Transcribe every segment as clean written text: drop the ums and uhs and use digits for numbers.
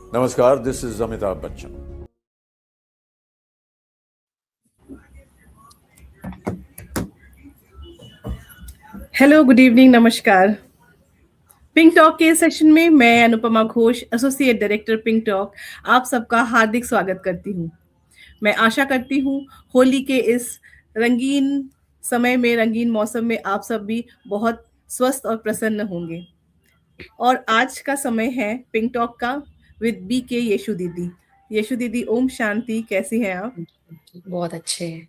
नमस्कार, this is Amitabh Bachchan. Hello, good evening, नमस्कार। Pink talk के सेशन में मैं Anupama Ghosh, associate director pink talk, आप सबका हार्दिक स्वागत करती हूँ। मैं आशा करती हूँ होली के इस रंगीन समय में, रंगीन मौसम में आप सब भी बहुत स्वस्थ और प्रसन्न होंगे। और आज का समय है पिंक टॉक का विद बी के यशु दीदी। यशु दीदी, ओम शांति, कैसी हैं आप? बहुत अच्छे हैं।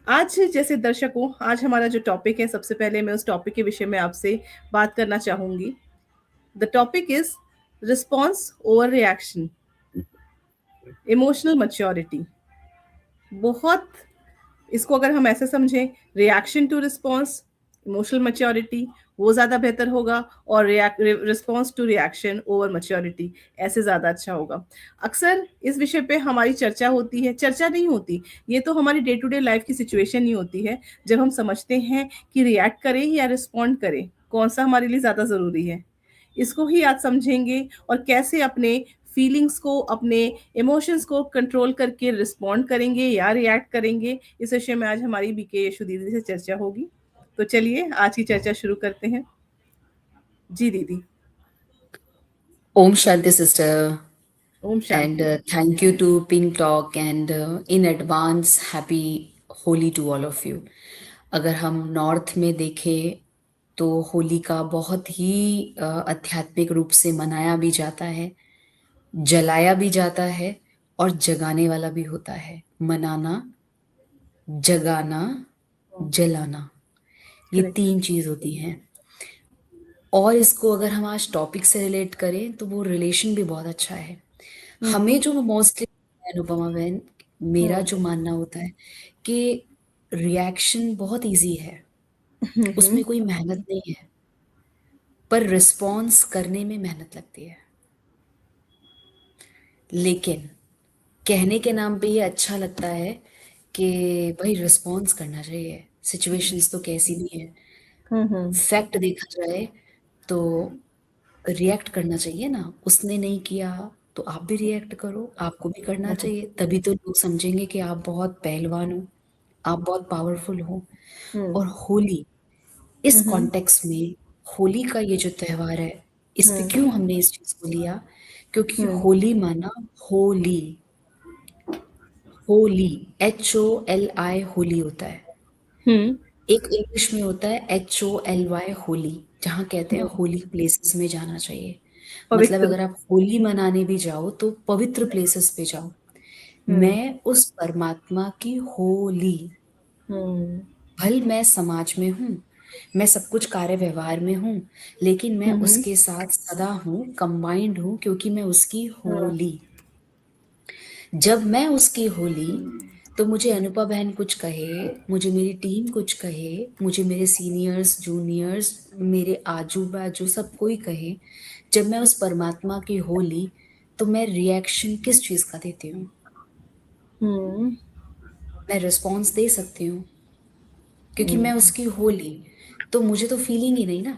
आज जैसे दर्शकों, आज हमारा जो टॉपिक है, सबसे पहले मैं उस टॉपिक के विषय में आपसे बात करना चाहूंगी। The topic is response over reaction, emotional maturity. बहुत, इसको अगर हम ऐसे समझें, reaction to response, emotional maturity, वो ज़्यादा बेहतर होगा, और response to reaction over maturity ऐसे ज़्यादा अच्छा होगा। अक्सर इस विषय पे हमारी चर्चा होती है, चर्चा नहीं होती, ये तो हमारी डे टू डे लाइफ की सिचुएशन ही होती है, जब हम समझते हैं कि रिएक्ट करें या रिस्पॉन्ड करें, कौन सा हमारे लिए ज़्यादा ज़रूरी है। इसको ही आज समझेंगे, और कैसे अपने फीलिंग्स को, अपने इमोशंस को कंट्रोल करके रिस्पॉन्ड करेंगे या रिएक्ट करेंगे, इस विषय में आज हमारी बीके यशु दीदी से चर्चा होगी। तो चलिए आज की चर्चा शुरू करते हैं। जी दीदी। Om Shanti sister, Om and Shanti. thank you to Pink Talk, and in advance happy Holi to all of you. अगर हम नॉर्थ में देखें तो होली का बहुत ही आध्यात्मिक रूप से मनाया भी जाता है, जलाया भी जाता है और जगाने वाला भी होता है। मनाना, जगाना, जलाना, ये करेक्ट। 3 चीज होती हैं। और इसको अगर हम आज टॉपिक से रिलेट करें तो वो रिलेशन भी बहुत अच्छा है। हमें जो मोस्टली, अनुपमा बहन, मेरा जो मानना होता है कि रिएक्शन बहुत इजी है, उसमें कोई मेहनत नहीं है, पर रिस्पॉन्स करने में मेहनत लगती है। लेकिन कहने के नाम पे ये अच्छा लगता है कि भाई रिस्पॉन्स करना चाहिए, सिचुएशंस तो कैसी भी है। फैक्ट देखा जाए तो रिएक्ट करना चाहिए ना, उसने नहीं किया तो आप भी रिएक्ट करो, आपको भी करना चाहिए। तभी तो लोग समझेंगे कि आप बहुत पहलवान हो, आप बहुत पावरफुल हो। और होली इस कॉन्टेक्स्ट में, होली का ये जो त्योहार है, इस पे क्यों हमने इस चीज को लिया? क्योंकि होली माना होली, होली HOLI होली होता है। एक इंग्लिश में होता है HOLY होली, जहाँ कहते हैं होली प्लेसेस में जाना चाहिए। मतलब पवित्र। अगर आप होली मनाने भी जाओ तो पवित्र प्लेसेस पे जाओ। मैं उस परमात्मा की होली, भल मैं समाज में हूँ, मैं सब कुछ कार्य व्यवहार में हूँ, लेकिन मैं उसके साथ सदा हूँ, कंबाइंड हूँ, क्योंकि मैं उसकी होली। जब मैं उसकी होली, तो मुझे अनुपा बहन कुछ कहे, मुझे मेरी टीम कुछ कहे, मुझे मेरे सीनियर्स, जूनियर्स, मेरे आजू बाजू सब कोई कहे, जब मैं उस परमात्मा की होली, तो मैं रिएक्शन किस चीज का देती हूँ? मैं रिस्पॉन्स दे सकती हूँ, क्योंकि मैं उसकी होली, तो मुझे तो फीलिंग ही नहीं ना।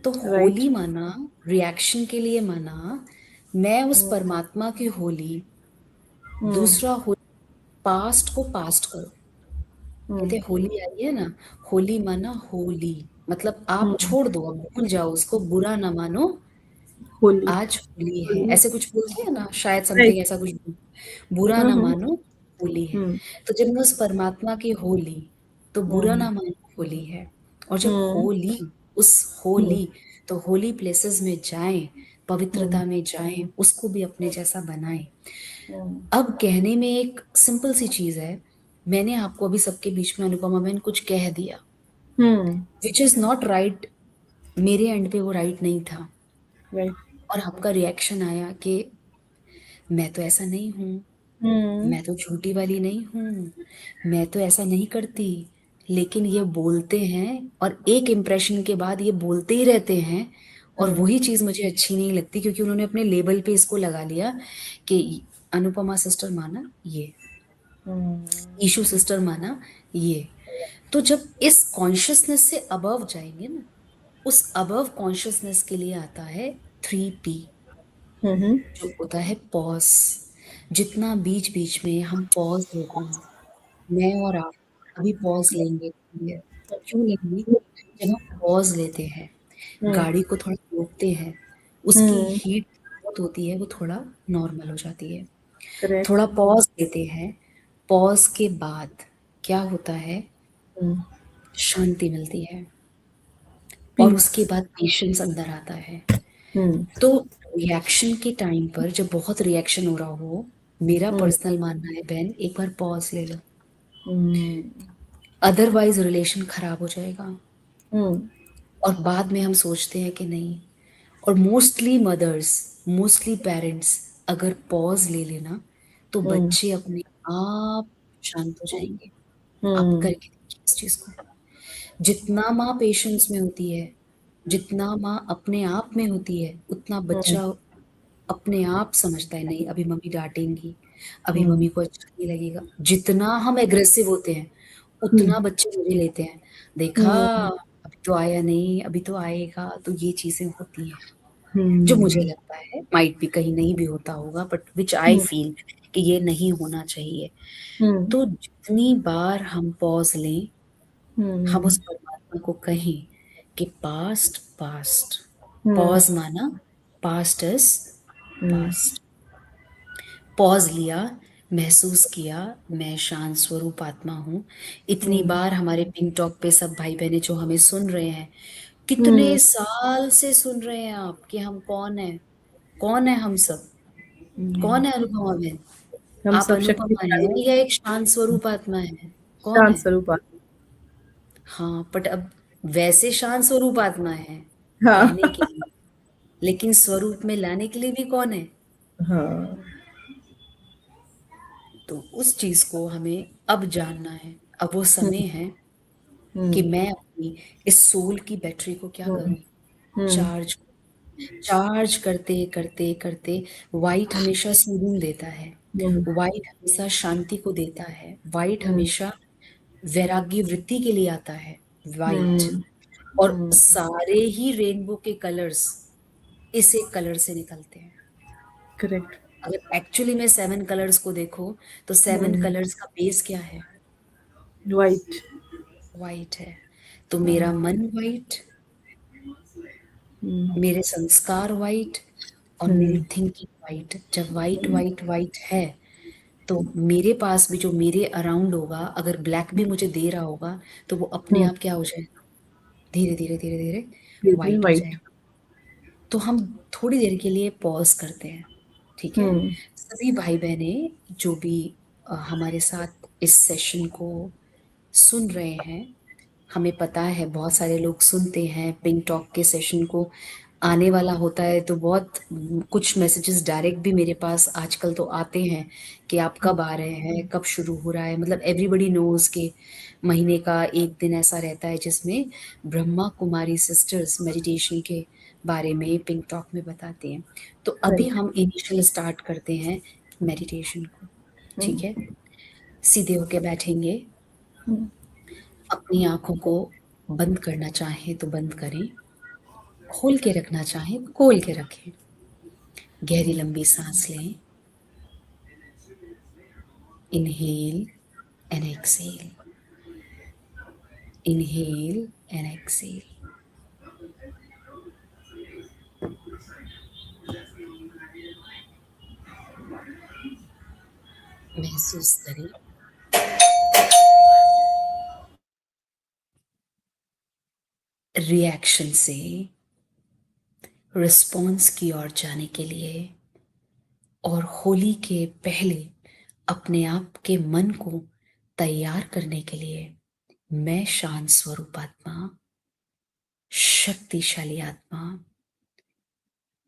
तो राइट। होली माना, रिएक्शन के लिए माना, मैं उस परमात्मा की होली। दूसरा, पास्ट को पास्ट करो। कहते होली आई है ना, होली माना होली, मतलब आप छोड़ दो, अब भूल जाओ उसको, बुरा ना मानो, होली। आज होली है, ऐसे कुछ बोलते हैं ना, शायद राइट। समथिंग ऐसा कुछ, बुरा ना मानो, होली है। तो जब मैं उस परमात्मा की होली, तो बुरा ना मानो, होली है। और जब होली, उस होली, तो होली प्लेसेस में जाएं, पवित्रता में जाएं, उसको भी अपने जैसा बनाएं। अब कहने में एक सिंपल सी चीज है, मैंने आपको अभी सबके बीच में, अनुपमा बहन, कुछ कह दिया विच इज नॉट राइट, मेरे एंड पे वो राइट नहीं था, राइट। और आपका रिएक्शन आया कि मैं तो ऐसा नहीं हूँ, मैं तो झूठी वाली नहीं हूँ, मैं तो ऐसा नहीं करती। लेकिन ये बोलते हैं, और एक इम्प्रेशन के बाद ये बोलते ही रहते हैं, और वही चीज मुझे अच्छी नहीं लगती, क्योंकि उन्होंने अपने लेबल पे इसको लगा लिया कि अनुपमा सिस्टर माना ये, ईशु सिस्टर माना ये। तो जब इस कॉन्शियसनेस से अबव जाएंगे ना, उस अबव कॉन्शियसनेस के लिए आता है 3P हम्म जो होता है पॉज। जितना बीच बीच में हम पॉज लेते हैं, मैं और आप अभी पॉज लेंगे, क्यों लेंगे? जब हम पॉज लेते हैं, गाड़ी को थोड़ा रोकते हैं, उसकी हीट बहुत होती है, वो थोड़ा नॉर्मल हो जाती है। करेक्ट। थोड़ा पॉज लेते हैं, पॉज के बाद क्या होता है? शांति मिलती है और पीस। उसके बाद पेशेंस अंदर आता है। हम्म तो रिएक्शन के टाइम पर जब बहुत रिएक्शन हो रहा हो, मेरा पर्सनल मानना है बहन, एक बार पॉज ले लो, अदरवाइज रिलेशन खराब हो जाएगा। और बाद में हम सोचते हैं कि नहीं, और मोस्टली मदर्स, मोस्टली पेरेंट्स अगर पॉज ले लेना तो बच्चे अपने आप शांत हो जाएंगे। आप करके देखिए इस चीज को। जितना माँ पेशेंस में होती है, जितना माँ अपने आप में होती है, उतना बच्चा अपने आप समझता है नहीं अभी मम्मी डांटेंगी, अभी मम्मी को अच्छा नहीं लगेगा। जितना हम एग्रेसिव होते हैं उतना बच्चे मुझे लेते हैं, देखा अभी तो आया नहीं, अभी तो आएगा। तो ये चीजें होती हैं जो मुझे लगता है माइट भी कहीं नहीं भी होता होगा, बट विच आई फील कि ये नहीं होना चाहिए। तो जितनी बार हम पॉज लें, हम उस परमात्मा को कहें कि पास्ट पास्ट, पॉज माना पास्ट इज पास्ट। पॉज लिया, महसूस किया मैं शांत स्वरूप आत्मा हूँ। इतनी बार हमारे पिंक टॉक पे सब भाई बहने जो हमें सुन रहे हैं, कितने साल से सुन रहे हैं आप कि हम कौन है, कौन है हम सब, कौन है अनुपमा बहन? हम आप सब अनुपमा शक्तिशाली है या एक शांत स्वरूप आत्मा है? कौन शांत है? स्वरूप आत्मा। हाँ, बट अब वैसे शांत स्वरूप आत्मा है हाँ कहने के लिए, लेकिन स्वरूप में लाने के लिए भी कौन है? हाँ। तो उस चीज को हमें अब जानना है। अब वो समय है कि मैं अपनी इस सोल की बैटरी को क्या करूं, चार्ज। चार्ज करते करते करते, वाइट हमेशा सूदिंग देता है, वाइट हमेशा शांति को देता है, वाइट हमेशा वैराग्य वृत्ति के लिए आता है, वाइट। और सारे ही रेनबो के कलर्स इस एक कलर से निकलते हैं। करेक्ट। अगर एक्चुअली में 7 कलर्स को देखो तो 7 कलर्स का बेस क्या है? वाइट। वाइट है। तो मेरा मन वाइट, मेरे संस्कार वाइट, और मेरी थिंकिंग वाइट। जब वाइट वाइट वाइट है तो मेरे पास भी जो मेरे अराउंड होगा, अगर ब्लैक भी मुझे दे रहा होगा तो वो अपने आप क्या हो जाएगा? धीरे धीरे धीरे धीरे वाइट हो वाइट। जाएगा। तो हम थोड़ी देर के लिए पॉज करते हैं, ठीक है? सभी भाई बहने जो भी हमारे साथ इस सेशन को सुन रहे हैं, हमें पता है बहुत सारे लोग सुनते हैं पिंक टॉक के सेशन को, आने वाला होता है तो बहुत कुछ मैसेजेस डायरेक्ट भी मेरे पास आजकल तो आते हैं कि आप कब आ रहे हैं, कब शुरू हो रहा है। मतलब एवरीबडी नोज के महीने का एक दिन ऐसा रहता है जिसमें ब्रह्मा कुमारी सिस्टर्स मेडिटेशन के बारे में पिंक टॉक में बताती हैं। तो अभी राइट। हम इनिशियल स्टार्ट करते हैं मेडिटेशन को, ठीक है? सीधे होके बैठेंगे, अपनी आंखों को बंद करना चाहें तो बंद करें, खोल के रखना चाहें तो खोल के रखें। गहरी लंबी सांस लें, inhale and exhale, inhale and exhale. महसूस करें रिएक्शन से रिस्पॉन्स की ओर जाने के लिए, और होली के पहले अपने आप के मन को तैयार करने के लिए, मैं शांत स्वरूप आत्मा, शक्तिशाली आत्मा,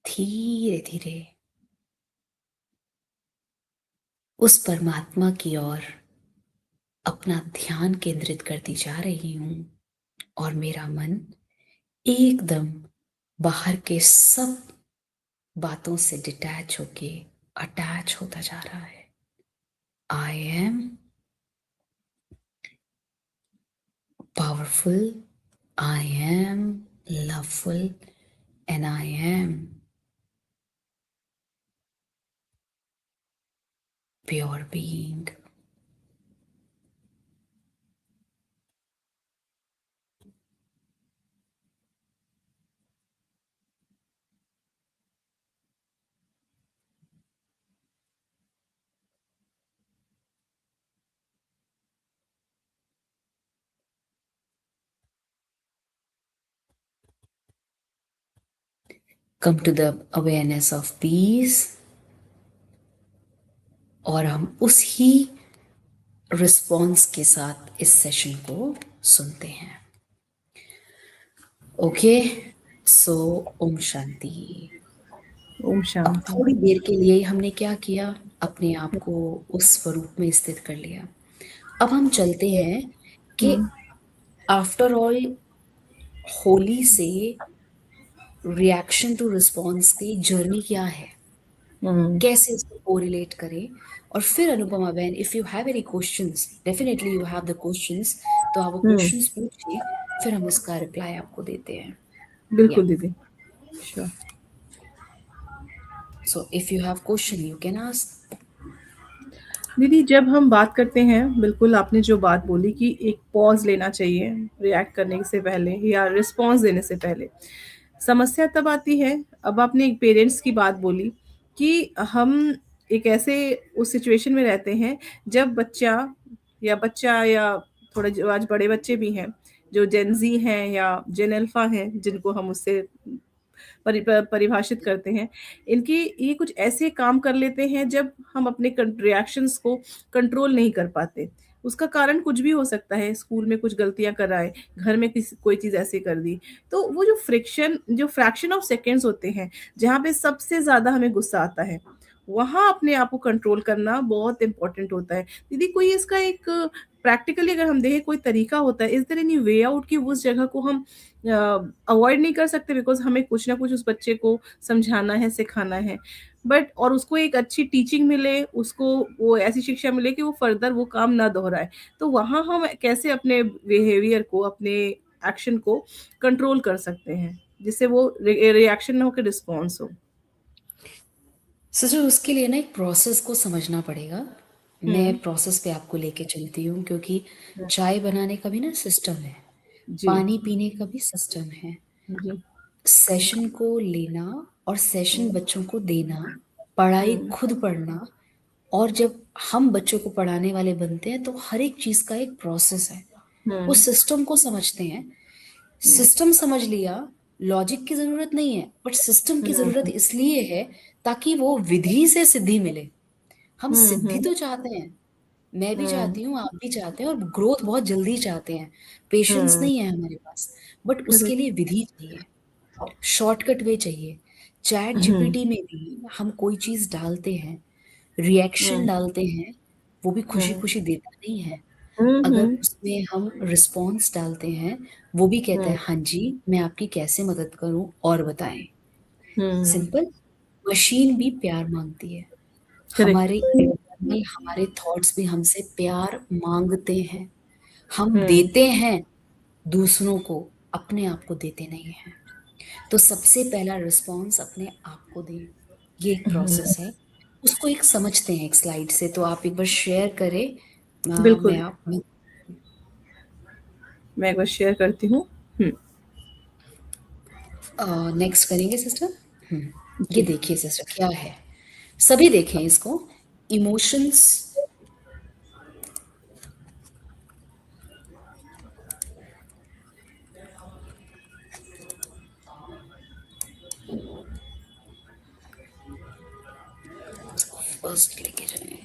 धीरे धीरे उस परमात्मा की ओर अपना ध्यान केंद्रित करती जा रही हूं, और मेरा मन एकदम बाहर के सब बातों से डिटैच होके अटैच होता जा रहा है। आई am powerful, I M loveful, and I am pure being. Come to the awareness of peace. और हम उसी रिस्पॉन्स के साथ इस सेशन को सुनते हैं. ओके, सो ओम शांति. ओम अब शांति. थोड़ी देर के लिए हमने क्या किया, अपने आप को उस स्वरूप में स्थित कर लिया. अब हम चलते हैं कि आफ्टर ऑल होली से रिएक्शन टू रिस्पॉन्स की जर्नी क्या है, कैसे इसको कोरिलेट करें. और फिर अनुपमा बहन, if you have any questions, definitely you have the questions, तो आप वो क्वेश्चंस पूछिए, फिर हम इसका रिप्लाई आपको देते हैं. बिल्कुल दीदी. Sure. So if you have question you can ask. दीदी, जब हम बात करते हैं, बिल्कुल आपने जो बात बोली कि एक पॉज लेना चाहिए रिएक्ट करने से पहले या रिस्पॉन्स देने से पहले. समस्या तब आती है, अब आपने एक पेरेंट्स की बात बोली कि हम एक ऐसे उस सिचुएशन में रहते हैं जब बच्चा या थोड़े जो आज बड़े बच्चे भी हैं जो जेन ज़ी हैं या जेन अल्फा हैं, जिनको हम उससे परिभाषित करते हैं, इनकी ये कुछ ऐसे काम कर लेते हैं जब हम अपने रिएक्शंस को कंट्रोल नहीं कर पाते. उसका कारण कुछ भी हो सकता है, स्कूल में कुछ गलतियां कराए, घर में किसी कोई चीज ऐसे कर दी, तो वो जो फ्रैक्शन ऑफ सेकेंड्स होते हैं जहाँ पे सबसे ज्यादा हमें गुस्सा आता है, वहां अपने आप को कंट्रोल करना बहुत इंपॉर्टेंट होता है. दीदी, कोई इसका एक प्रैक्टिकली अगर हम देखें कोई तरीका होता है, is there any way out कि उस जगह को हम अवॉइड नहीं कर सकते, बिकॉज हमें कुछ ना कुछ उस बच्चे को समझाना है, सिखाना है, बट और उसको एक अच्छी टीचिंग मिले, उसको वो ऐसी शिक्षा मिले कि वो फर्दर वो काम ना दोहराए. तो वहां हम कैसे अपने बिहेवियर को, अपने एक्शन को कंट्रोल कर सकते हैं जिससे वो रिएक्शन ना होकर रिस्पॉन्स हो. सर, उसके लिए ना एक प्रोसेस को समझना पड़ेगा. मैं प्रोसेस पे आपको लेके चलती हूँ, क्योंकि चाय बनाने का भी ना सिस्टम है, जी. पानी पीने का भी सिस्टम है, जी. सेशन को लेना और सेशन बच्चों को देना, पढ़ाई खुद पढ़ना, और जब हम बच्चों को पढ़ाने वाले बनते हैं तो हर एक चीज का एक प्रोसेस है. उस सिस्टम को समझते हैं. सिस्टम समझ लिया, लॉजिक की जरूरत नहीं है, बट सिस्टम की जरूरत इसलिए है ताकि वो विधि से सिद्धि मिले. हम सिद्धि तो चाहते हैं, मैं भी चाहती हूँ, आप भी चाहते हैं, और ग्रोथ बहुत जल्दी चाहते हैं. पेशेंस नहीं है हमारे पास, बट उसके लिए विधि चाहिए, शॉर्टकट वे चाहिए. चैट जीपीटी में भी हम कोई चीज डालते हैं, रिएक्शन डालते हैं, वो भी खुशी खुशी देता नहीं है. अगर उसमें हम रिस्पॉन्स डालते हैं, वो भी कहता है हाँ जी, मैं आपकी कैसे मदद करूं और बताएं. सिंपल. मशीन भी प्यार मांगती है. हमारे इंटरनल, हमारे थॉट्स भी हमसे प्यार मांगते हैं. हम देते हैं दूसरों को, अपने आप को देते नहीं हैं. तो सबसे पहला रिस्पॉन्स अपने आप को दें. ये एक प्रोसेस है, उसको एक समझते हैं एक स्लाइड से. तो आप एक बार शेयर करें. बिल्कुल. मैं एक बार शेयर करती हूँ. नेक्स्ट करेंगे सिस्टर. ये देखिए सिस्टर क्या है, सभी देखें इसको. इमोशंस, फर्स्ट लेके जाए.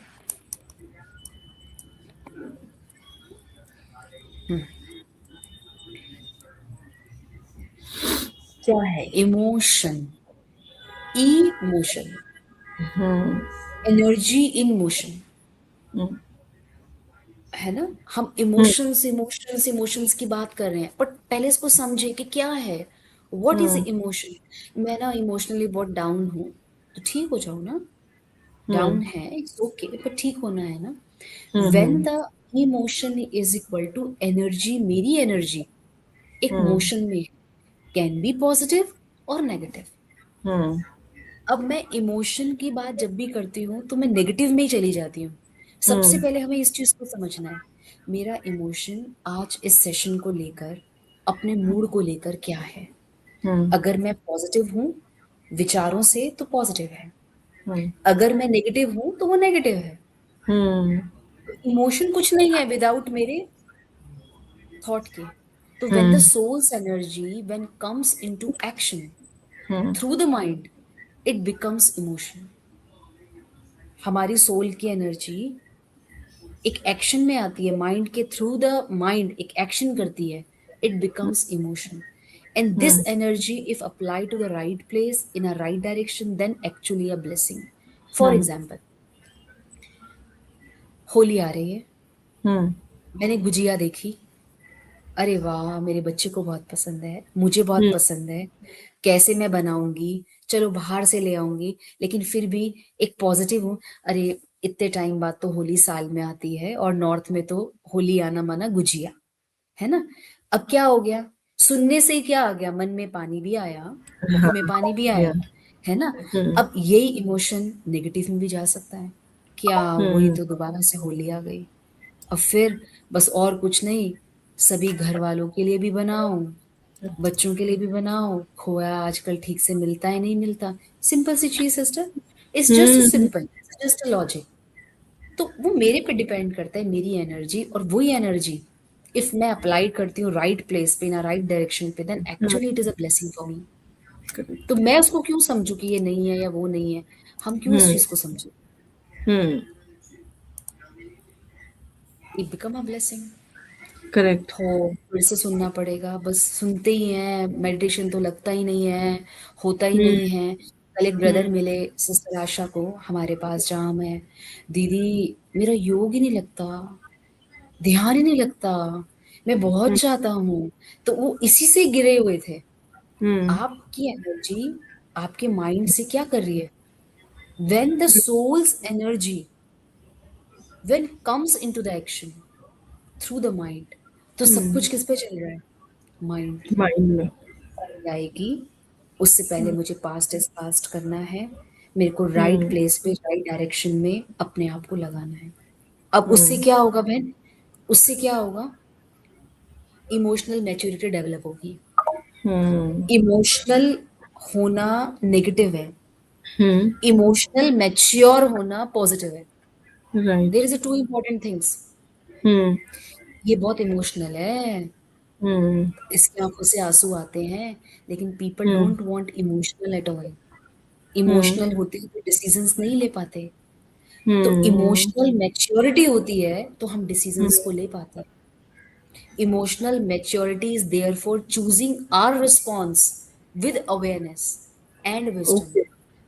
क्या है emotion? Emotion, energy in motion, है ना. हम इमोशंस की बात कर रहे हैं, बट पहले इसको समझे कि क्या है, व्हाट इज इमोशन. मैं ना इमोशनली बहुत डाउन हूँ, तो ठीक हो जाओ ना. डाउन है, इट्स ओके, पर ठीक होना है ना. When the emotion is equal to energy, मेरी एनर्जी एक मोशन में कैन बी पॉजिटिव और नेगेटिव. अब मैं इमोशन की बात जब भी करती हूँ तो मैं नेगेटिव में ही चली जाती हूँ। सबसे पहले हमें इस चीज को समझना है, मेरा इमोशन आज इस सेशन को लेकर, अपने मूड को लेकर क्या है। अगर मैं पॉजिटिव हूँ विचारों से तो पॉजिटिव है, अगर मैं नेगेटिव हूँ तो वो नेगेटिव है। इमोशन कुछ नहीं है विदाउट मेरे थॉट के। तो when the soul's energy when comes into action through the mind, it becomes emotion. हमारी सोल की एनर्जी एक एक्शन में आती है, माइंड के थ्रू द माइंड एक एक्शन करती है, it becomes emotion. And this energy if apply to the right place in a right direction then actually a blessing. For example, Holi आ रही है, मैंने गुजिया देखी, अरे वाह मेरे बच्चे को बहुत पसंद है, मुझे बहुत पसंद है, कैसे मैं बनाऊंगी, चलो बाहर से ले आऊंगी। लेकिन फिर भी एक पॉजिटिव हूँ, अरे इतने टाइम बाद तो होली साल में आती है और नॉर्थ में तो होली आना माना गुजिया, है ना। अब क्या हो गया, सुनने से ही क्या आ गया, मन में पानी भी आया, मुंह में पानी भी आया, है ना। अब यही इमोशन नेगेटिव में भी जा सकता है, क्या वही तो दोबारा से होली आ गई, अब फिर बस और कुछ नहीं, सभी घर वालों के लिए भी बनाओ, बच्चों के लिए भी बनाओ, खोया आजकल ठीक से मिलता है नहीं मिलता। सिंपल सी चीज sister, it's just simple, just a logic. तो वो मेरे पे डिपेंड करता है, मेरी एनर्जी, और वही एनर्जी इफ मैं अप्लाई करती हूँ राइट प्लेस पे, ना राइट डायरेक्शन पे, then actually it is a blessing for me. तो मैं उसको क्यों समझू कि ये नहीं है या वो नहीं है, हम क्यों उस चीज को समझे, it become a blessing. Correct. हो फिर से सुनना पड़ेगा, बस सुनते ही हैं, मेडिटेशन तो लगता ही नहीं है, होता ही नहीं है। कल एक ब्रदर मिले सिस्टर आशा को हमारे पास जहाँ मैं, दीदी मेरा योग ही नहीं लगता, ध्यान ही नहीं लगता, मैं बहुत चाहता हूँ। तो वो इसी से गिरे हुए थे। आपकी एनर्जी आपके माइंड से क्या कर रही है, when the soul's energy when comes into the action through the mind, तो सब कुछ किस पे चल रहा है, माइंड माइंड में। आएगी। उससे पहले मुझे पास्ट इज पास्ट करना है, मेरे को राइट प्लेस पे राइट डायरेक्शन में अपने आप को लगाना है। अब उससे क्या होगा बहन, उससे क्या होगा, इमोशनल मैच्योरिटी डेवलप होगी। इमोशनल होना नेगेटिव है, इमोशनल मैच्योर होना पॉजिटिव है। Right. There is a two important things. ये बहुत इमोशनल है, इसकी आंखों से आंसू आते हैं, लेकिन people don't want emotional at all. Emotional होते हुए डिसीजंस नहीं ले पाते। तो इमोशनल मैच्योरिटी होती है तो हम डिसीजंस को ले पाते हैं। Emotional maturity is there for choosing our response with awareness and wisdom okay.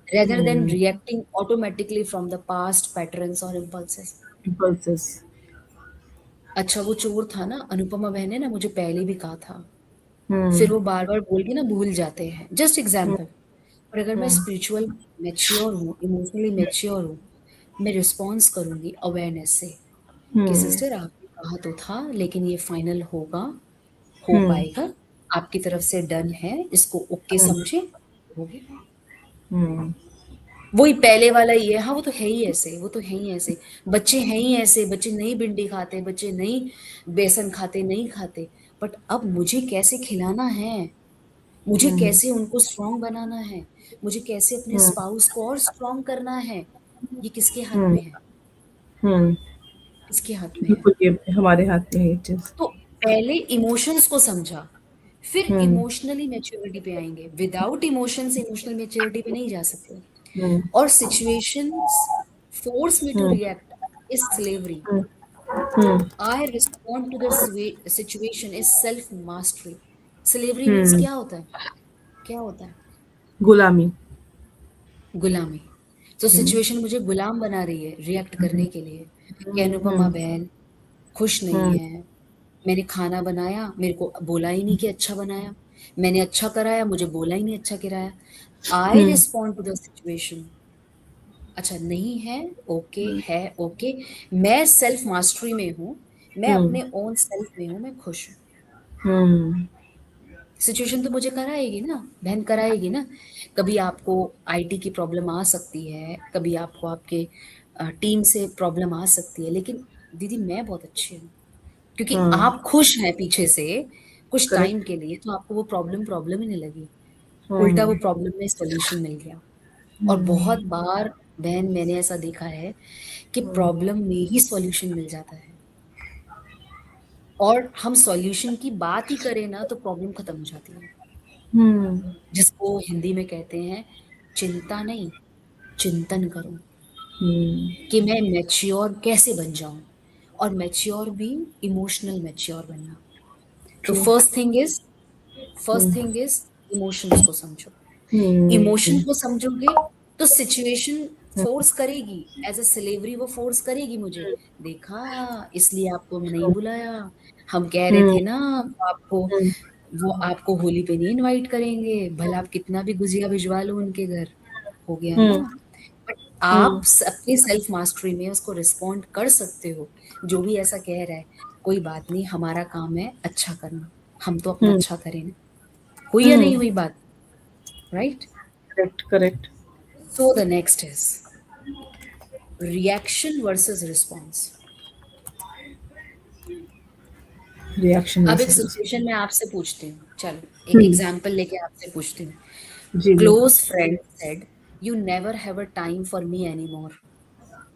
rather than reacting automatically from the past patterns or impulses. Impulses. अच्छा वो चोर था ना, अनुपमा बहन ने ना मुझे पहले भी कहा था, फिर वो बार बार बोल के ना भूल जाते हैं, जस्ट एग्जाम्पल। और अगर मैं स्पिरिचुअल मैच्योर हूँ, इमोशनली मैच्योर हूँ, मैं रिस्पॉन्स करूंगी अवेयरनेस से कि सिस्टर आपने कहा तो था लेकिन ये फाइनल होगा, हो पाएगा, आपकी तरफ से डन है, इसको ओके समझे, हो गया। वही पहले वाला ही है, हाँ वो तो है ही ऐसे, वो तो है ही ऐसे, बच्चे हैं ही ऐसे, बच्चे नहीं भिंडी खाते, बच्चे नहीं बेसन खाते, नहीं खाते। बट अब मुझे कैसे खिलाना है, मुझे कैसे उनको स्ट्रांग बनाना है, मुझे कैसे अपने स्पाउस को और स्ट्रांग करना है, ये किसके हाथ में है, किसके हाथ में है। बिल्कुल, ये हमारे हाथ में है ये चीज। तो पहले इमोशंस को समझा, फिर इमोशनली मैच्योरिटी पे आएंगे। विदाउट इमोशंस इमोशनल मैच्योरिटी पे नहीं जा सकते। और situations force me to react is slavery. I respond to the situation is self mastery. Slavery means क्या होता है, क्या होता है, गुलामी। गुलामी। तो सिचुएशन मुझे गुलाम बना रही है रिएक्ट करने के लिए कि अनुपमा बहन खुश नहीं है, मैंने खाना बनाया, मेरे को बोला ही नहीं कि अच्छा बनाया, मैंने अच्छा कराया, मुझे बोला ही नहीं अच्छा कराया। I respond to the situation, अच्छा नहीं है, ओके है, ओके, मैं सेल्फ मास्टरी में हूँ, मैं अपने ओन सेल्फ में हूँ, मैं खुश हूँ। सिचुएशन तो मुझे कराएगी ना, बहन कराएगी ना। कभी आपको आईटी की प्रॉब्लम आ सकती है, कभी आपको आपके टीम से प्रॉब्लम आ सकती है, लेकिन दीदी मैं बहुत अच्छी हूँ, क्योंकि हाँ, आप खुश हैं पीछे से कुछ टाइम करेक्ट। के लिए, तो आपको वो प्रॉब्लम प्रॉब्लम ही नहीं लगी, उल्टा वो प्रॉब्लम में सॉल्यूशन मिल गया। और बहुत बार बहन मैंने ऐसा देखा है कि प्रॉब्लम में ही सॉल्यूशन मिल जाता है, और हम सॉल्यूशन की बात ही करें ना तो प्रॉब्लम खत्म हो जाती है, जिसको हिंदी में कहते हैं चिंता नहीं, चिंतन करो कि मैं मैच्योर कैसे बन जाऊं, और मैच्योर भी इमोशनल मैच्योर बनना। तो true. First thing is emotions को समझो। इमोशन को समझोगे तो सिचुएशन फोर्स करेगी, एज अ सिलेवरी वो फोर्स करेगी मुझे, देखा इसलिए आपको नहीं बुलाया, हम कह रहे थे ना आपको, वो आपको होली पे नहीं इनवाइट करेंगे, भला आप कितना भी गुजिया भिजवा लो उनके घर, हो गया ना। बट आप अपनी सेल्फ मास्टरी में उसको रिस्पॉन्ड कर सकते हो, जो भी ऐसा कह रहा है कोई बात नहीं, हमारा काम है अच्छा करना, हम तो अपना अच्छा करें ना, हुई या नहीं हुई बात, right. Correct, correct. So the next is reaction versus response. Reaction अब एक वर्सेस। सिचुएशन में आपसे पूछती हूँ, चलो एक एग्जांपल लेके आपसे पूछती हूँ। जी, जी। Close friend said you never have a time for me any more.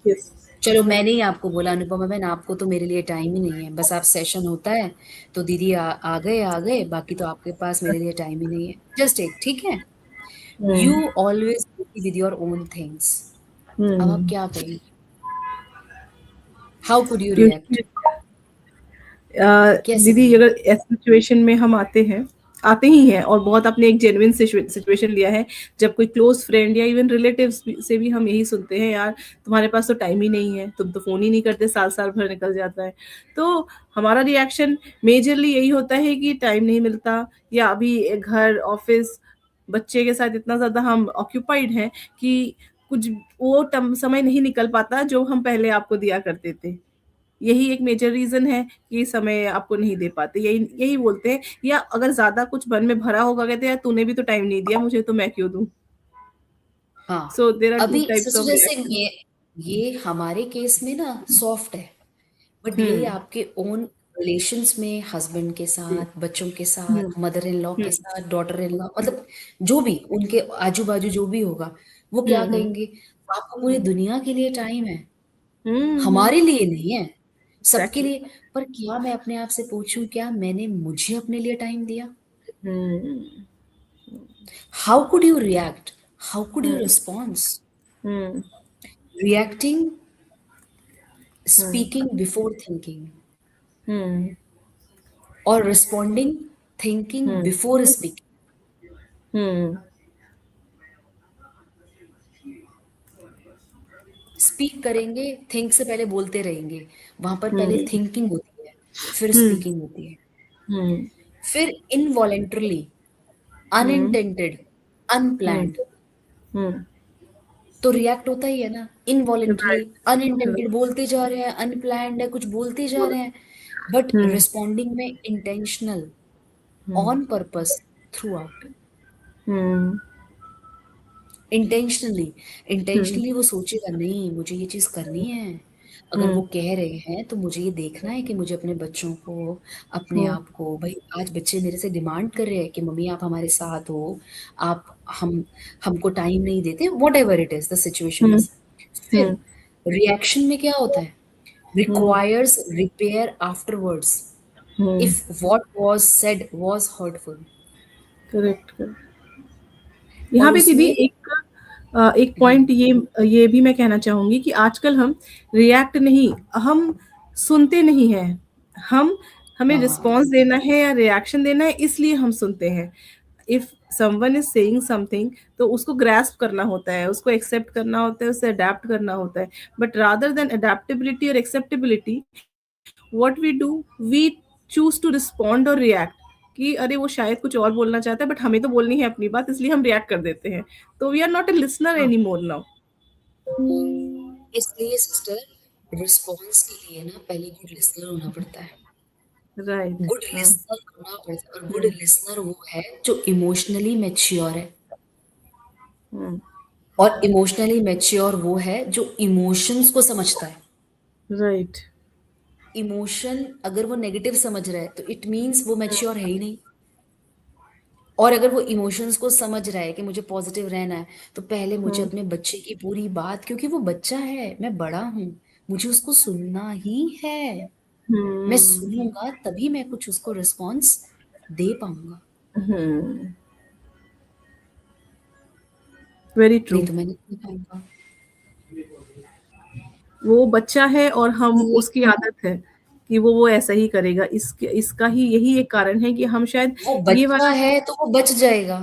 Yes. चलो मैंने ही आपको बोला अनुपमा बहन आपको तो मेरे लिए टाइम ही नहीं है, बस आप सेशन होता है तो दीदी आ गए, बाकी तो आपके पास मेरे लिए टाइम ही नहीं है, जस्ट एक ठीक है। You always with your own things. अब आप क्या करेंगे, हाउ कुड यू रिएक्ट, क्योंकि कैसे दीदी, करेंगे। अगर इस सिचुएशन में हम आते ही हैं, और बहुत आपने एक जेन्युइन सिचुएशन लिया है, जब कोई क्लोज फ्रेंड या इवन रिलेटिव्स से भी हम यही सुनते हैं, यार तुम्हारे पास तो टाइम ही नहीं है, तुम तो फोन ही नहीं करते, साल साल भर निकल जाता है। तो हमारा रिएक्शन मेजरली यही होता है कि टाइम नहीं मिलता, या अभी घर ऑफिस बच्चे के साथ इतना ज्यादा हम ऑक्यूपाइड हैं कि कुछ वो समय नहीं निकल पाता जो हम पहले आपको दिया करते थे। यही एक मेजर रीजन है कि समय आपको नहीं दे पाते, यही यही बोलते हैं। या अगर ज्यादा कुछ मन में भरा होगा, कहते हैं तूने भी तो टाइम नहीं दिया मुझे, तो मैं क्यों दूं। हाँ, सो देयर आर टू अभी टाइप्स सोचो ऑफ जैसे रिएक्शन। ये हमारे केस में ना सॉफ्ट है, बट ये हम्म। आपके ओन रिलेशंस में हस्बैंड के साथ, बच्चों के हम्म। साथ, मदर इन लॉ के हम्म। साथ, डॉटर इन लॉ, मतलब जो भी उनके आजू बाजू जो भी होगा, वो क्या हम्म। कहेंगे, आपको पूरी दुनिया के लिए टाइम है, हम्म। हमारे लिए नहीं है, सबके एग्जैक्टली। लिए। पर क्या मैं अपने आप से पूछूं, क्या मैंने मुझे अपने लिए टाइम दिया, hmm. How could you react, how could you hmm. Response, hmm. Reacting, hmm. Speaking before thinking, hmm. और responding thinking hmm. Before speaking. Hmm. Speak करेंगे, थिंक से पहले बोलते रहेंगे, वहां पर पहले हम्म। थिंकिंग होती है, फिर हम्म। स्पीकिंग होती है, हम्म। फिर इनवॉलेंटरली, हम्म। अनइंटेंटेड, हम्म। अनप्लैंड, हम्म। तो रिएक्ट होता ही है ना, इनवॉलेंटरली, राइट। अनइंटेंटेड बोलते जा रहे हैं, अनप्लैंड है कुछ बोलते जा रहे हैं, बट हम्म। रिस्पॉन्डिंग में intentional, hmm. On purpose, through out, hmm. Intentionally. Hmm. Intentionally वो सोचेगा नहीं मुझे ये चीज करनी है, अगर वो हम्म। कह रहे हैं तो मुझे ये देखना है कि मुझे अपने बच्चों को, अपने हम्म। आप को, भाई आज बच्चे मेरे से डिमांड कर रहे हैं कि मम्मी आप हमारे साथ हो, आप हमको टाइम नहीं देते, whatever it is the situation hmm. Is. फिर हम्म। रिएक्शन में क्या होता है, hmm. Requires repair afterwards, hmm. If what was said was hurtful. Correct, correct. यहाँ और पे दीदी उसमें एक पॉइंट ये भी मैं कहना चाहूंगी कि आजकल हम रिएक्ट नहीं, हम सुनते नहीं हैं। हम हमें हाँ रिस्पॉन्स देना है या रिएक्शन देना है, इसलिए हम सुनते हैं। If someone is saying something, तो उसको ग्रास्प करना होता है, उसको एक्सेप्ट करना होता है, उससे अडेप्ट करना होता है। बट रादर देन अडेप्टेबिलिटी और acceptability, what we do, we choose to respond और रिएक्ट, कि अरे वो शायद कुछ और बोलना चाहता है, बट हमें तो बोलनी है अपनी बात, इसलिए हम रिएक्ट कर देते हैं। तो we are not a listener हाँ, एनी मोर नाउ। इसलिए सिस्टर रिस्पॉन्स के लिए ना पहले गुड लिसनर होना पड़ता है। राइट। गुड लिसनर बनना पड़ता है, और गुड लिसनर वो है जो इमोशनली मैच्योर है, और इमोशनली मैच्योर वो है जो इमोशंस को समझता है। राइट। इमोशन अगर वो नेगेटिव समझ रहा है तो इट मीन्स वो मैच्योर है ही नहीं। और अगर वो इमोशंस को समझ रहा है कि मुझे पॉजिटिव रहना है, तो पहले मुझे अपने बच्चे की पूरी बात, क्योंकि वो बच्चा है, मैं बड़ा हूं, मुझे उसको सुनना ही है। मैं सुनूंगा तभी मैं कुछ उसको रिस्पॉन्स दे पाऊंगा, वेरी ट्रू। नहीं तो मैं नहीं दे पाऊंगा। वो बच्चा है और हम ये उसकी आदत है कि वो ऐसा ही करेगा। इसका ही यही एक कारण है कि हम शायद वो ये बच्चा वाला। है तो वो बच जाएगा,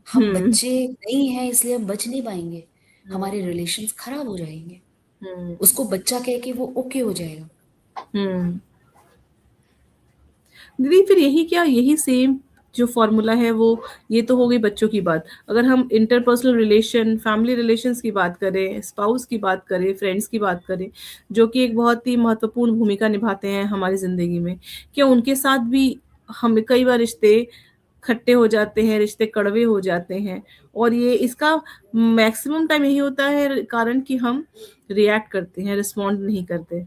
हम हम्म। बच्चे नहीं हैं इसलिए हम बच नहीं पाएंगे, हमारे रिलेशंस खराब हो जाएंगे। हम्म। उसको बच्चा कह के वो ओके हो जाएगा। हम्म। दीदी फिर यही क्या, यही सेम जो फॉर्मूला है वो, ये तो हो गई बच्चों की बात। अगर हम इंटरपर्सनल रिलेशन, फैमिली रिलेशंस की बात करें, स्पाउस की बात करें, फ्रेंड्स की बात करें, जो कि एक बहुत ही महत्वपूर्ण भूमिका निभाते हैं हमारी जिंदगी में, क्या उनके साथ भी हम कई बार रिश्ते खट्टे हो जाते हैं, रिश्ते कड़वे हो जाते हैं? और ये इसका मैक्सिमम टाइम यही होता है कारण कि हम रिएक्ट करते हैं, रिस्पॉन्ड नहीं करते।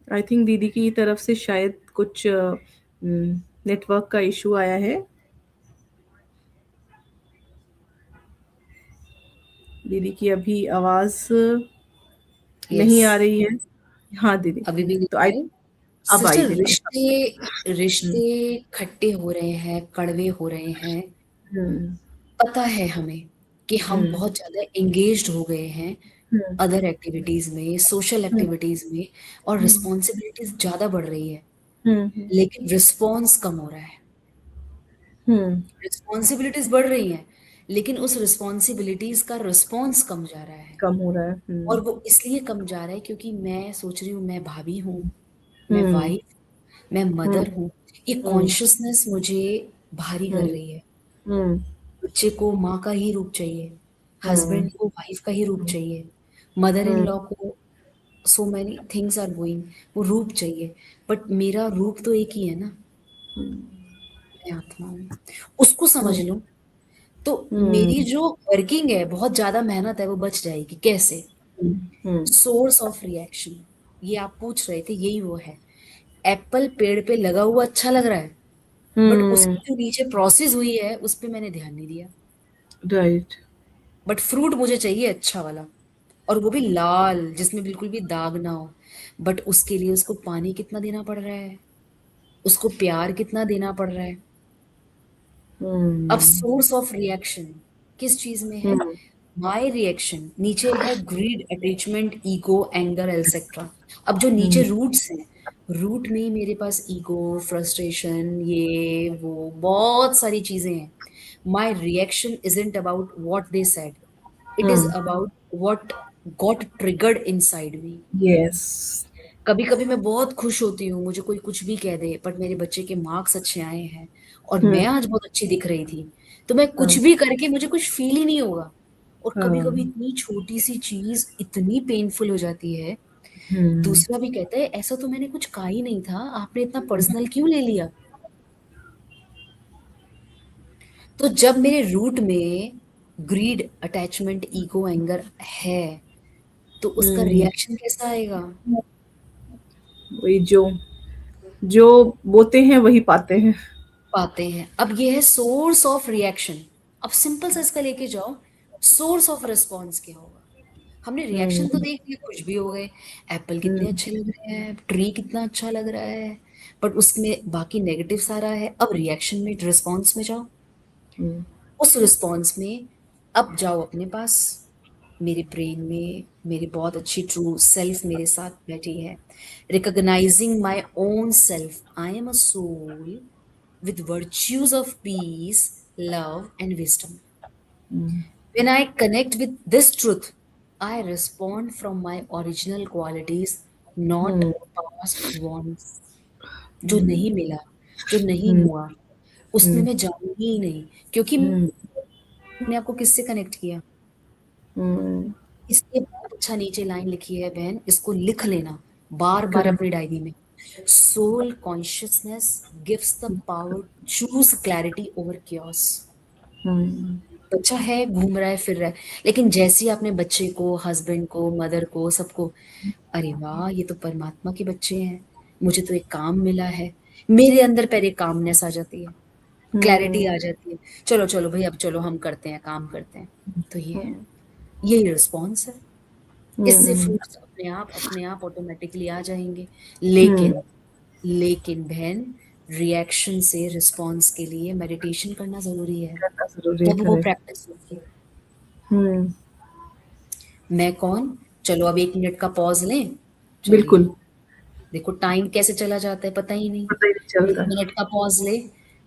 आई थिंक दीदी की तरफ से शायद कुछ नेटवर्क का इशू आया है। दीदी की अभी आवाज यस, नहीं आ रही है। हाँ दीदी। अभी भी तो आई, नहीं है। अब आई सिस्टर, दीदी। रिश्ते रिश्ते खट्टे हो रहे हैं, कड़वे हो रहे हैं, हम्म। पता है हमें कि हम हम्म। बहुत ज्यादा एंगेज्ड हो गए हैं हम्म। अदर एक्टिविटीज में, सोशल हम्म। एक्टिविटीज में, और रिस्पॉन्सिबिलिटीज ज्यादा बढ़ रही है, हम्म। लेकिन रिस्पॉन्स कम हो रहा है। हम्म। रिस्पॉन्सिबिलिटीज बढ़ रही हैं, लेकिन उस रिस्पॉन्सिबिलिटीज का रिस्पॉन्स कम जा रहा है। कम हो रहा है। और वो इसलिए कम जा रहा है क्योंकि मैं सोच रही हूँ, मैं भाभी हूँ, मैं हम्म। वाइफ, मैं मदर हम्म। हूँ, ये हम्म। कॉन्शियसनेस मुझे भारी कर हम्म। रही है। हम्म। बच्चे को माँ का ही रूप चाहिए, हम्म। हस्बैंड को वाइफ का ही रूप चाहिए, मदर इन हम्म। लॉ को so many things are going, वो रूप चाहिए। बट मेरा रूप तो एक ही है ना, मैं आत्मा हूँ, उसको समझ लूं तो मेरी हम्म। जो वर्किंग है, बहुत ज्यादा मेहनत है, वो बच जाएगी। कैसे? हम्म। सोर्स ऑफ रिएक्शन, ये आप पूछ रहे थे, यही वो है। एप्पल पेड़ पे लगा हुआ अच्छा लग रहा है, बट हम्म। उसकी जो नीचे प्रोसेस हुई है उस पे मैंने ध्यान नहीं दिया। राइट। बट फ्रूट मुझे चाहिए अच्छा वाला, और वो भी लाल, जिसमें बिल्कुल भी दाग ना हो। बट उसके लिए उसको पानी कितना देना पड़ रहा है, उसको प्यार कितना देना पड़ रहा है। अब हम्म। सोर्स ऑफ रिएक्शन किस चीज में है? हम्म। माई रिएक्शन नीचे है greed, attachment, ego, anger, etcetera. अब जो नीचे हम्म। रूट्स हैं, रूट में ही मेरे पास ईगो, फ्रस्ट्रेशन, ये वो बहुत सारी चीजें हैं। My reaction isn't about what they said, it is hmm. About what got triggered inside me. Yes. कभी कभी मैं बहुत खुश होती हूँ, मुझे कोई कुछ भी कह दे, बट मेरे बच्चे के मार्क्स अच्छे आए हैं और मैं हम्म। आज बहुत अच्छी दिख रही थी, तो मैं कुछ हाँ। भी करके मुझे कुछ फील ही नहीं होगा। और कभी कभी हाँ। इतनी छोटी सी चीज इतनी पेनफुल हो जाती है। हम्म। दूसरा भी कहता है, ऐसा तो मैंने कुछ कहा ही नहीं था, आपने इतना पर्सनल क्यों ले लिया? तो जब मेरे रूट में ग्रीड, अटैचमेंट, ईगो, एंगर है, तो उसका हम्म। रिएक्शन कैसा आएगा? वही जो जो बोते हैं वही पाते हैं। पाते हैं। अब ये है सोर्स ऑफ रिएक्शन। अब सिंपल सा इसका लेके जाओ, सोर्स ऑफ रिस्पॉन्स क्या होगा? हमने रिएक्शन तो हम्म। देख लिया, खुश भी हो गए, एप्पल कितने हम्म। अच्छे लग रहे हैं, ट्री कितना अच्छा लग रहा है, बट उसमें बाकी नेगेटिव सारा है। अब रिएक्शन में, रिस्पॉन्स में जाओ, हम्म। उस रिस्पॉन्स में अब जाओ अपने पास, मेरे ब्रेन में मेरी बहुत अच्छी ट्रू सेल्फ मेरे साथ बैठी है। Recognising my own self, I am a soul with virtues of peace, love, and wisdom. When I connect with this truth, I respond from my original qualities, not hmm. past wants. जो नहीं मिला, जो नहीं हम्म। हुआ, उसमें हम्म। मैं जाऊंगी ही नहीं, क्योंकि हम्म। अपने आप को किससे कनेक्ट किया? इसलिए बहुत अच्छा नीचे लाइन लिखी है बहन, इसको लिख लेना बार बार अपनी डायरी में। Soul consciousness gives the power choose clarity over chaos. बच्चा है, घूम रहा है, फिर रहा है, लेकिन जैसे ही आपने बच्चे को, हस्बैंड को, मदर को, सबको, अरे वाह ये तो परमात्मा के बच्चे हैं, मुझे तो एक काम मिला है, मेरे अंदर पहले कामनेस आ जाती है, क्लैरिटी आ जाती है, चलो चलो भाई अब चलो हम करते हैं, काम करते हैं। तो ये है, यही रिस्पॉन्स है। इससे फ्रूट्स अपने आप ऑटोमेटिकली आ जाएंगे। लेकिन बहन, रिएक्शन से रिस्पॉन्स के लिए मेडिटेशन करना जरूरी है, जरूरी है, तब वो correct। प्रैक्टिस होगी। मैं कौन, चलो अब 1 मिनट का पॉज लें, चलिए बिल्कुल, देखो टाइम कैसे चला जाता है पता ही नहीं। पता ही नहीं 1 चलता। मिनट का पॉज ले,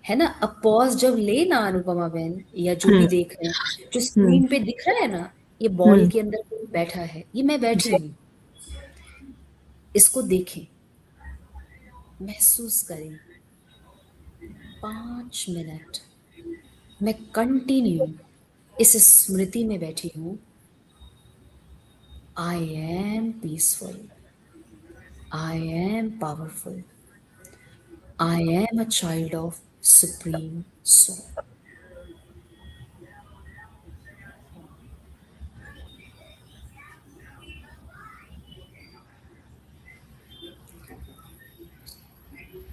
है ना। अब पॉज जब ले ना अनुपमा बहन, या जो भी देख रहे हैं, जो हम्म स्क्रीन पे दिख रहा है ना, ये बॉल हम्म के अंदर कोई बैठा है, ये मैं बैठी जी, हूँ, इसको देखें, महसूस करें। 5 मिनट मैं कंटिन्यू इस स्मृति में बैठी हूँ, I am peaceful, I am powerful, I am a child of supreme soul.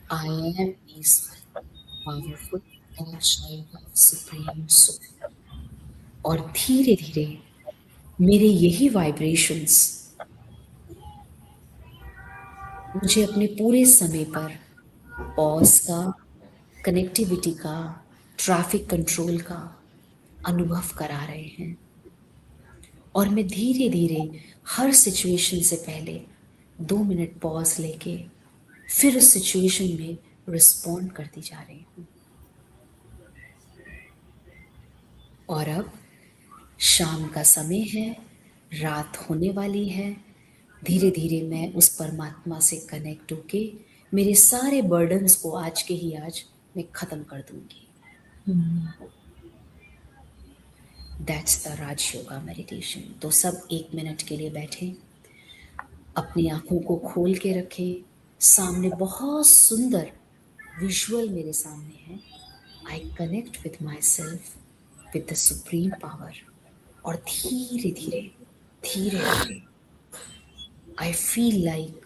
I am peaceful, powerful, and a child of supreme soul। और धीरे धीरे मेरे यही वाइब्रेशंस मुझे अपने पूरे समय पर पॉज का, कनेक्टिविटी का, ट्रैफिक कंट्रोल का अनुभव करा रहे हैं। और मैं धीरे धीरे हर सिचुएशन से पहले 2 मिनट पॉज लेके फिर उस सिचुएशन में रिस्पॉन्ड करती जा रही हूँ। और अब शाम का समय है, रात होने वाली है, धीरे धीरे मैं उस परमात्मा से कनेक्ट होके मेरे सारे बर्डन्स को आज के ही आज मैं खत्म कर दूंगी। That's the Raj yoga meditation. तो सब 1 मिनट के लिए बैठे, अपनी आंखों को खोल के रखें, सामने बहुत सुंदर विजुअल मेरे सामने है। I connect with my self, with the supreme power. और धीरे धीरे धीरे धीरे I feel like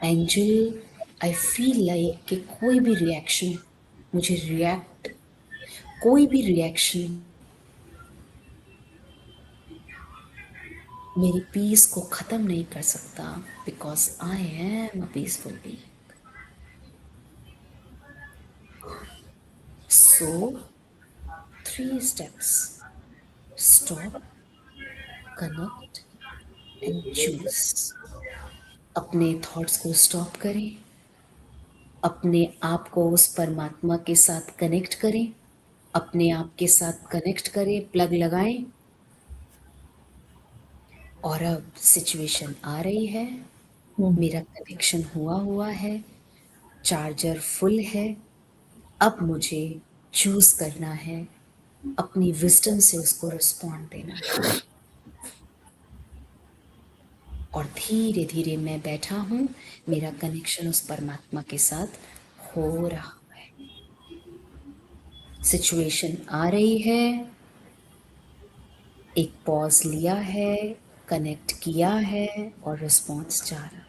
angel, I feel like कि कोई भी रिएक्शन मुझे कोई भी रिएक्शन मेरी पीस को खत्म नहीं कर सकता, because I am a peaceful being. So 3 steps: stop, connect and choose. अपने थॉट्स को स्टॉप करें, अपने आप को उस परमात्मा के साथ कनेक्ट करें, अपने आप के साथ कनेक्ट करें, प्लग लगाएं। और अब सिचुएशन आ रही है, मेरा कनेक्शन हुआ है, चार्जर फुल है, अब मुझे चूज करना है, अपनी विजडम से उसको रिस्पॉन्ड देना है। और धीरे धीरे मैं बैठा हूं, मेरा कनेक्शन उस परमात्मा के साथ हो रहा है। सिचुएशन आ रही है, एक पॉज लिया है, कनेक्ट किया है, और रिस्पॉन्स जा रहा है।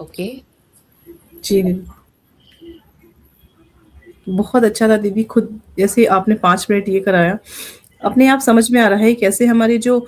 ओके जी दीदी, बहुत अच्छा था दीदी। खुद जैसे आपने 5 मिनट ये कराया, अपने आप समझ में आ रहा है कैसे हमारी जो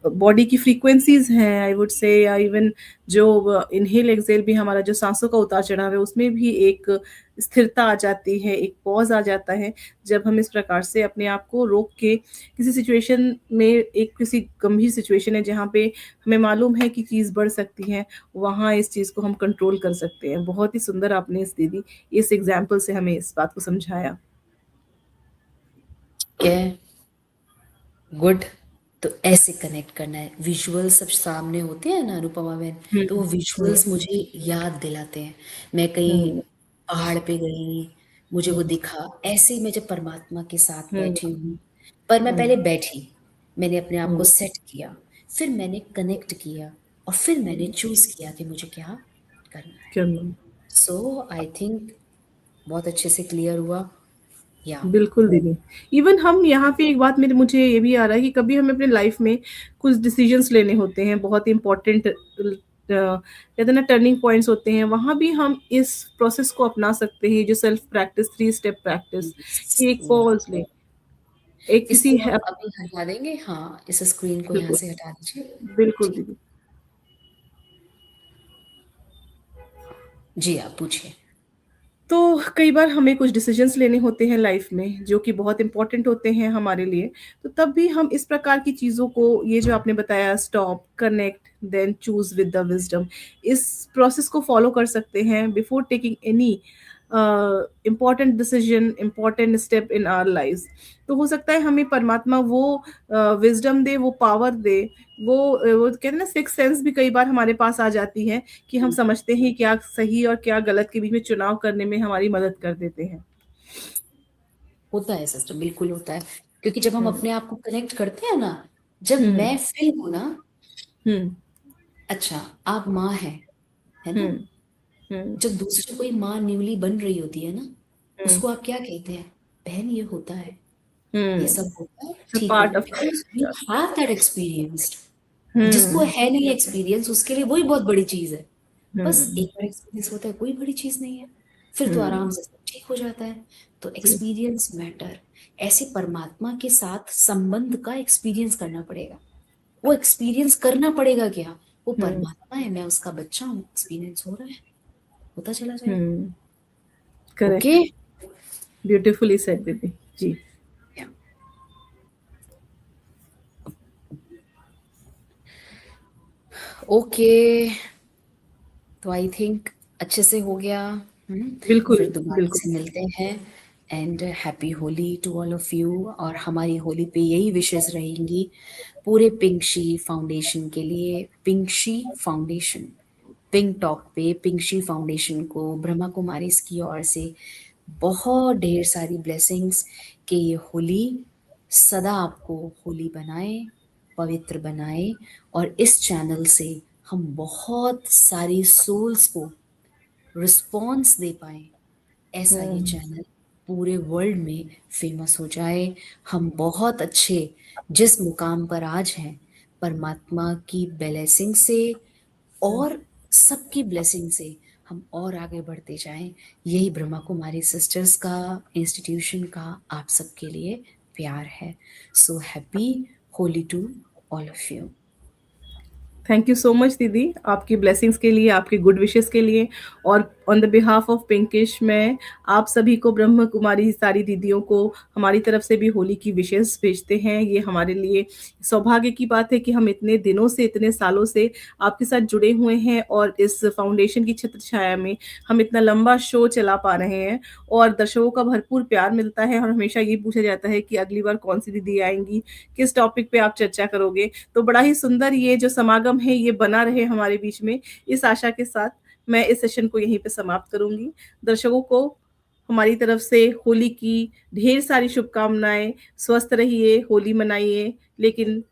बॉडी की फ्रीक्वेंसीज हैं, आई वुड से, या इवन जो इनहेल एक्सहेल भी, हमारा जो सांसों का उतार चढ़ाव है, उसमें भी एक स्थिरता आ जाती है, एक पॉज आ जाता है, जब हम इस प्रकार से अपने आप को रोक के किसी सिचुएशन में, एक किसी गंभीर सिचुएशन है जहाँ पे हमें मालूम है कि चीज़ बढ़ सकती है, वहाँ इस चीज़ को हम कंट्रोल कर सकते हैं। बहुत ही सुंदर आपने इस दीदी इस एग्जाम्पल से हमें इस बात को समझाया। क्या गुड। तो ऐसे कनेक्ट करना है, विजुअल्स सब सामने होते हैं ना अनुपमा बहन, तो वो विजुअल्स मुझे याद दिलाते हैं मैं कहीं पहाड़ पे गई, मुझे वो दिखा, ऐसे मैं जब परमात्मा के साथ बैठी हूँ, पर मैं पहले बैठी, मैंने अपने आप को सेट किया, फिर मैंने कनेक्ट किया, और फिर मैंने चूज किया कि मुझे क्या करना है। सो आई थिंक बहुत अच्छे से क्लियर हुआ। या बिल्कुल दीदी। इवन हम यहाँ पे एक बात मेरे मुझे ये भी आ रहा है कि कभी हमें अपने लाइफ में कुछ डिसीजंस लेने होते हैं, बहुत इंपॉर्टेंट कहते हैं ना टर्निंग पॉइंट्स होते हैं, वहां भी हम इस प्रोसेस को अपना सकते हैं, जो सेल्फ प्रैक्टिस 3 स्टेप प्रैक्टिस, एक पॉज ले, एक किसी इसको हम अभी हटा देंगे, हाँ इस स्क्रीन को यहाँ बिल्कुल से हटा दीजिए। बिल्कुल जी दीदी। जी आप पूछिए। तो कई बार हमें कुछ डिसीजंस लेने होते हैं लाइफ में जो कि बहुत इंपॉर्टेंट होते हैं हमारे लिए, तो तब भी हम इस प्रकार की चीज़ों को, ये जो आपने बताया stop, connect, then choose with the wisdom, इस प्रोसेस को फॉलो कर सकते हैं before taking any important decision, important step in our life. तो हो सकता है हमें परमात्मा वो विजडम दे, वो पावर दे, वो कहते हैं ना सिक्स सेंस भी कई बार हमारे पास आ जाती है कि हम समझते हैं क्या सही और क्या गलत के बीच में चुनाव करने में हमारी मदद कर देते हैं। होता है सिस्टर, बिल्कुल होता है, क्योंकि जब हम अपने आप को कनेक्ट करते हैं ना, जब मैं फ्री हूं ना, हम्म अच्छा आप माँ है ना, हम्म हम्म जब दूसरी कोई माँ न्यूली बन रही होती है ना, उसको आप क्या कहते हैं, बहन ये होता है, ये सब होता है, ठीक है, part of because you have that experience. जिसको हम्म है नहीं एक्सपीरियंस, उसके लिए वही बहुत बड़ी चीज है। बस हम्म एक बार एक्सपीरियंस होता है, कोई बड़ी चीज नहीं है, फिर तो हम्म आराम से सब ठीक हो जाता है। तो जी एक्सपीरियंस मैटर। ऐसे परमात्मा के साथ संबंध का एक्सपीरियंस करना पड़ेगा। वो एक्सपीरियंस करना पड़ेगा क्या, वो हम्म परमात्मा है, मैं उसका बच्चा हूँ, एक्सपीरियंस हो रहा है, होता चला जाएगा। हम्म ओके। करेक्ट, ब्यूटीफुली सेड दीदी जी। ओके, तो आई थिंक अच्छे से हो गया। बिल्कुल फिर दोबारा बिल्कुल। से मिलते हैं। And happy Holi to all of you. और हमारी होली पे यही विशेष रहेंगी पूरे पिंकशी फाउंडेशन के लिए। पिंकशी फाउंडेशन, पिंक टॉक पे पिंकशी फाउंडेशन को ब्रह्मा कुमारी की ओर से बहुत ढेर सारी ब्लेसिंग्स कि ये होली सदा आपको होली बनाए, पवित्र बनाए, और इस चैनल से हम बहुत सारी सोल्स को रिस्पॉन्स दे पाए, ऐसा ये चैनल पूरे वर्ल्ड में फेमस हो जाए। हम बहुत अच्छे जिस मुकाम पर आज हैं, परमात्मा की ब्लेसिंग से और सबकी ब्लेसिंग से हम और आगे बढ़ते जाएं। यही ब्रह्मा कुमारी सिस्टर्स का, इंस्टीट्यूशन का आप सबके लिए प्यार है। So happy Holi to all of you. Thank you so much दीदी, आपकी ब्लेसिंग्स के लिए, आपकी गुड विशेस के लिए। और on the behalf of pinkish, मैं आप सभी को, ब्रह्म कुमारी सारी दीदियों को हमारी तरफ से भी होली की विशेस भेजते हैं। ये हमारे लिए सौभाग्य की बात है कि हम इतने दिनों से, इतने सालों से आपके साथ जुड़े हुए हैं, और इस फाउंडेशन की छत्र छाया में हम इतना लंबा शो चला पा रहे हैं, और दर्शकों का भरपूर प्यार मिलता है। और हमेशा ये पूछा जाता है कि अगली बार कौन सी दीदी आएंगी, किस टॉपिक पे आप चर्चा करोगे। तो बड़ा ही सुंदर ये जो समागम है, ये बना रहे हमारे बीच में, इस आशा के साथ मैं इस सेशन को यहीं पे समाप्त करूंगी। दर्शकों को हमारी तरफ से होली की ढेर सारी शुभकामनाएं। स्वस्थ रहिए, होली मनाइए, लेकिन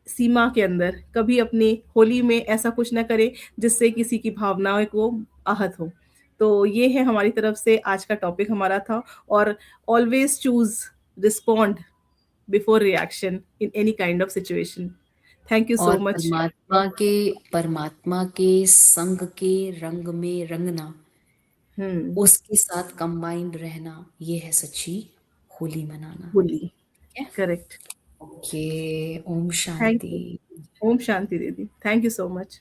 सीमा के अंदर। कभी अपनी होली में ऐसा कुछ ना करें जिससे किसी की भावनाओं को आहत हो। तो ये है हमारी तरफ से आज का टॉपिक हमारा था। और always choose respond before reaction in any kind of situation. Thank you सो और मच। परमात्मा के संग के रंग में रंगना, उसके साथ कंबाइंड रहना, ये है सच्ची होली मनाना। होली, ठीक है। करेक्ट। ओके, ओम थैंक शांति। यू। ओम शांति दीदी, थैंक यू सो मच।